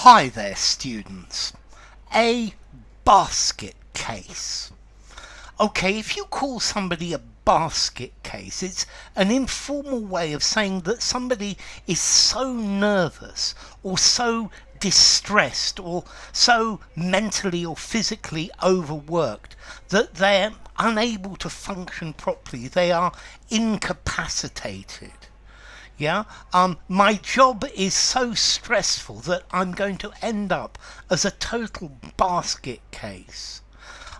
Hi there, students. A basket case. Okay, if you call somebody a basket case, it's an informal way of saying that somebody is so nervous or so distressed or so mentally or physically overworked that they're unable to function properly. They are incapacitated. My job is so stressful that I'm going to end up as a total basket case.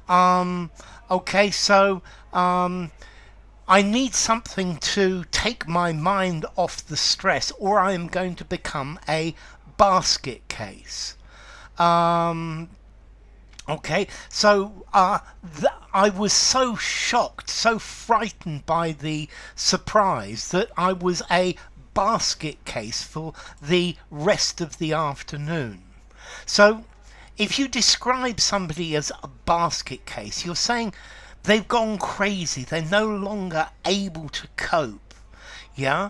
Um, okay, so I need something to take my mind off the stress, or I am going to become a basket case. Um, Okay, so I was so shocked, so frightened by the surprise that I was a basket case for the rest of the afternoon. So, if you describe somebody as a basket case, you're saying they've gone crazy, they're no longer able to cope. Yeah.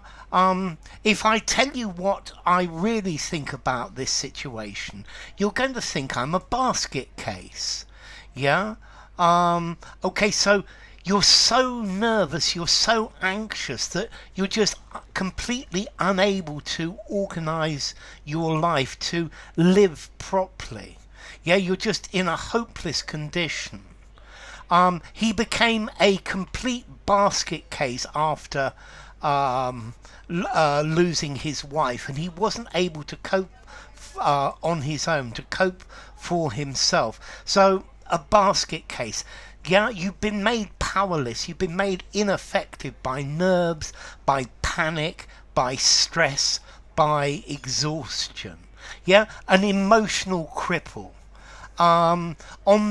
If I tell you what I really think about this situation, you're going to think I'm a basket case. Yeah. Okay. So you're so nervous, you're so anxious that you're just completely unable to organize your life to live properly. Yeah. You're just in a hopeless condition. He became a complete basket case after losing his wife, and he wasn't able to cope on his own, to cope for himself. So, a basket case. Yeah, you've been made powerless, you've been made ineffective by nerves, by panic, by stress, by exhaustion. Yeah, an emotional cripple. On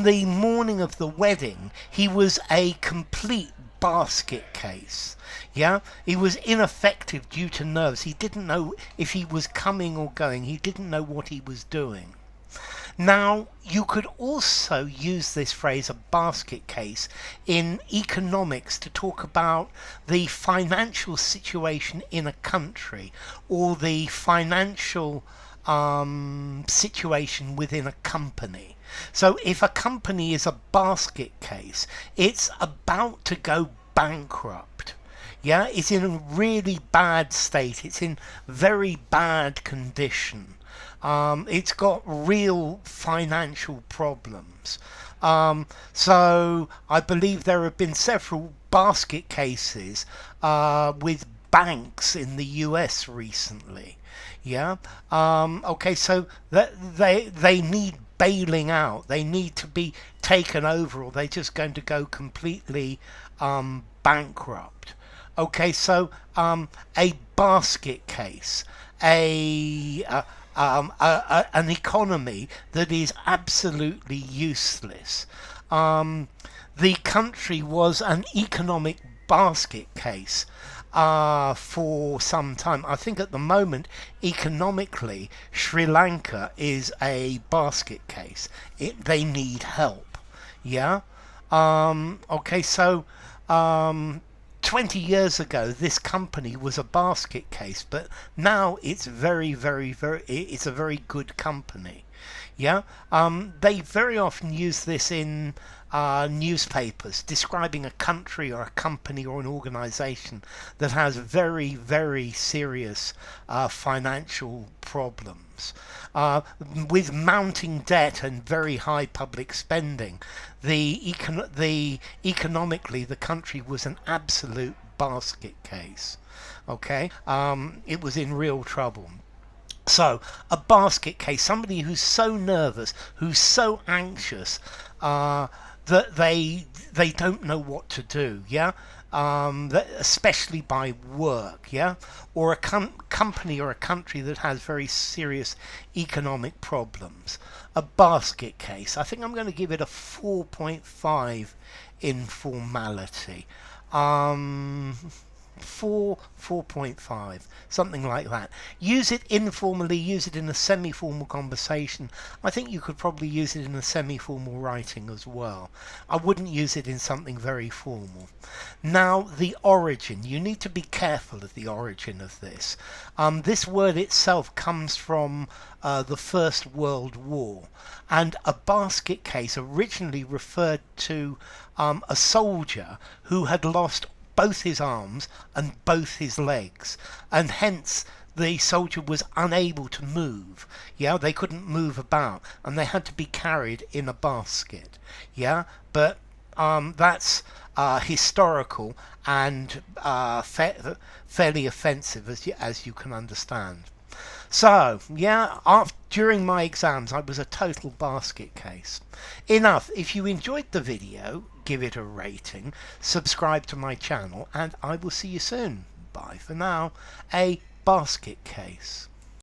the morning of the wedding, he was a complete basket case. Yeah, he was ineffective due to nerves. He didn't know if he was coming or going. He didn't know what he was doing. Now, you could also use this phrase, a basket case, in economics to talk about the financial situation in a country or the financial situation within a company. So if a company is a basket case, it's about to go bankrupt. Yeah, it's in a really bad state. It's in very bad condition. It's got real financial problems. So I believe there have been several basket cases with banks in the US recently. Yeah. Okay. So that they need bailing out. They need to be taken over, or they're just going to go completely bankrupt. Okay. So a basket case, an economy that is absolutely useless. The country was an economic basket case for some time. I think at the moment, economically, Sri Lanka is a basket case. They need help. Yeah. Okay. So, 20 years ago, this company was a basket case, but now it's it's a very good company. Yeah. They very often use this in newspapers describing a country or a company or an organization that has very serious financial problems. With mounting debt and very high public spending, economically the country was an absolute basket case. Okay, it was in real trouble. So, a basket case, somebody who's so nervous, who's so anxious, that they don't know what to do. Yeah. Especially by work. Yeah. Or a company or a country that has very serious economic problems. A basket case. I think I'm going to give it a 4.5 in formality. Um, 4.5, something like that. Use it informally, use it in a semi-formal conversation. I think you could probably use it in a semi-formal writing as well. I wouldn't use it in something very formal. Now, the origin. You need to be careful of the origin of this. This word itself comes from the First World War, and a basket case originally referred to a soldier who had lost both his arms and both his legs, and hence the soldier was unable to move. Yeah, they couldn't move about, and they had to be carried in a basket. Yeah, but that's historical and fairly offensive, as you can understand. So, yeah, during my exams I was a total basket case. Enough. If you enjoyed the video, give it a rating, subscribe to my channel, and I will see you soon. Bye for now. A basket case.